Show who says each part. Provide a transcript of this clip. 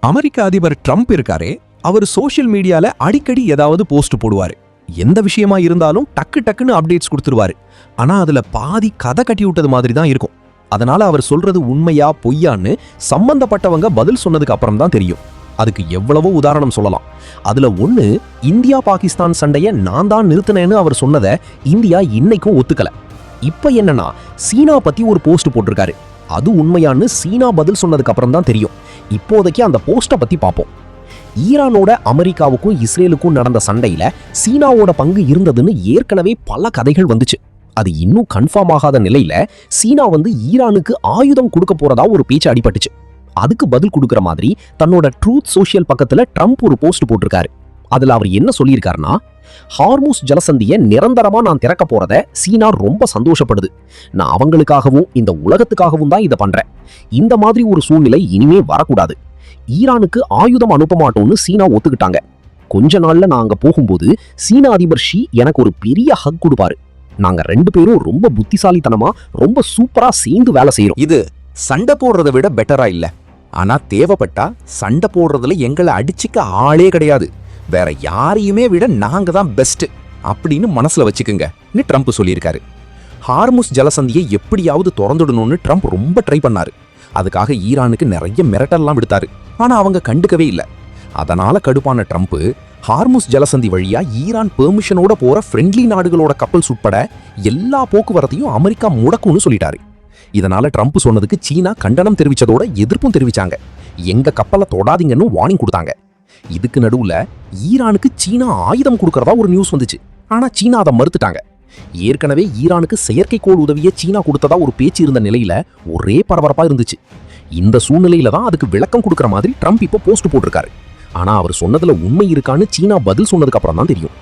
Speaker 1: அமெரிக்க அதிபர் ட்ரம்ப் இருக்காரே, அவர் சோஷியல் மீடியால அடிக்கடி ஏதாவது போஸ்ட் போடுவாரு. எந்த விஷயமா இருந்தாலும் டக்கு டக்குன்னு அப்டேட்ஸ் கொடுத்துருவாரு. ஆனா அதுல பாதி கதை கட்டி விட்டது மாதிரி தான் இருக்கும். அதனால அவர் சொல்றது உண்மையா பொய்யான்னு சம்பந்தப்பட்டவங்க பதில் சொன்னதுக்கு அப்புறம் தான் தெரியும். அதுக்கு எவ்வளவோ உதாரணம் சொல்லலாம். அதுல ஒண்ணு, இந்தியா பாகிஸ்தான் சண்டைய நான் தான் நிறுத்தினேன்னு அவர் சொன்னதை இந்தியா இன்னைக்கும் ஒத்துக்கல. இப்ப என்னன்னா, சீனா பத்தி ஒரு போஸ்ட் போட்டிருக்காரு. அது உண்மையான்னு சீனா பதில் சொன்னதுக்கு அப்புறம் தான் தெரியும். இப்போதைக்கு அந்த போஸ்ட்டை பத்தி பார்ப்போம். ஈரானோட அமெரிக்காவுக்கும் இஸ்ரேலுக்கும் நடந்த சண்டையில சீனாவோட பங்கு இருந்ததுன்னு ஏற்கனவே பல கதைகள் வந்துச்சு. அது இன்னும் கன்ஃபார்ம் ஆகாத நிலையில சீனா ஈரானுக்கு ஆயுதம் கொடுக்க போறதா ஒரு பேச்சு அடிபட்டுச்சு. அதுக்கு பதில் கொடுக்கிற மாதிரி தன்னோட ட்ரூத் சோஷியல் பக்கத்துல ட்ரம்ப் ஒரு போஸ்ட் போட்டிருக்காரு. அதுல அவர் என்ன சொல்லியிருக்காருன்னா, ஹார்முஸ் ஜலசந்தியை நிரந்தரமா நான் திறக்க போறத சீனா ரொம்ப சந்தோஷப்படுது. நான் அவங்களுக்காகவும் இந்த உலகத்துக்காகவும் தான் இதை பண்றேன். இந்த மாதிரி ஒரு சூழ்நிலை இனிமே வரக்கூடாது. ஈரானுக்கு ஆயுதம் அனுப்ப மாட்டோம்னு சீனா ஒத்துக்கிட்டாங்க. கொஞ்ச நாள்ல நான் அங்க போகும்போது சீனா அதிபர் ஷி எனக்கு ஒரு பெரிய ஹக் கொடுப்பாரு. நாங்க 2 பேரும் ரொம்ப புத்திசாலித்தனமா ரொம்ப சூப்பரா சேர்ந்து வேலை செய்யறோம்.
Speaker 2: இது சண்டை போடுறதை விட பெட்டரா இல்ல. ஆனா தேவைப்பட்டா சண்டை போடுறதுல எங்களை அடிச்சுக்க ஆளே கிடையாது. வேற யாரையுமே விட நாங்க தான் பெஸ்ட் அப்படின்னு மனசுல வச்சுக்குங்க ட்ரம்ப் சொல்லியிருக்காரு. ஹார்முஸ் ஜலசந்தியை எப்படியாவது திறந்துடணும்னு ட்ரம்ப் ரொம்ப ட்ரை பண்ணாரு. அதுக்காக ஈரானுக்கு நிறைய மிரட்டல்லாம் விடுத்தாரு. ஆனா அவங்க கண்டுக்கவே இல்லை. அதனால கடுப்பான ட்ரம்ப் ஹார்முஸ் ஜலசந்தி வழியா ஈரான் பெர்மிஷனோட போற ஃப்ரெண்ட்லி நாடுகளோட கப்பல்ஸ் உட்பட எல்லா போக்குவரத்தையும் அமெரிக்கா முடக்கும்னு சொல்லிட்டாரு. இதனால ட்ரம்ப் சொன்னதுக்கு சீனா கண்டனம் தெரிவிச்சதோட எதிர்ப்பும் தெரிவிச்சாங்க. எங்க கப்பலை தொடாதீங்கன்னு வார்னிங் கொடுத்தாங்க. இதுக்கு நடுவுல ஈரானுக்கு சீனா ஆயுதம் கொடுக்கறதா ஒரு நியூஸ் வந்துச்சு. ஆனா சீனா அதை மறுத்துட்டாங்க. ஏற்கனவே ஈரானுக்கு செயற்கைக்கோள் உதவியை சீனா கொடுத்ததா ஒரு பேச்சு இருந்த நிலையில ஒரே பரபரப்பா இருந்துச்சு. இந்த சூழ்நிலையில தான் அதுக்கு விளக்கம் கொடுக்கற மாதிரி ட்ரம்ப் இப்போ போஸ்ட் போட்டிருக்காரு. ஆனா அவர் சொன்னதுல உண்மை இருக்கான்னு சீனா பதில் சொன்னதுக்கு அப்புறம் தான் தெரியும்.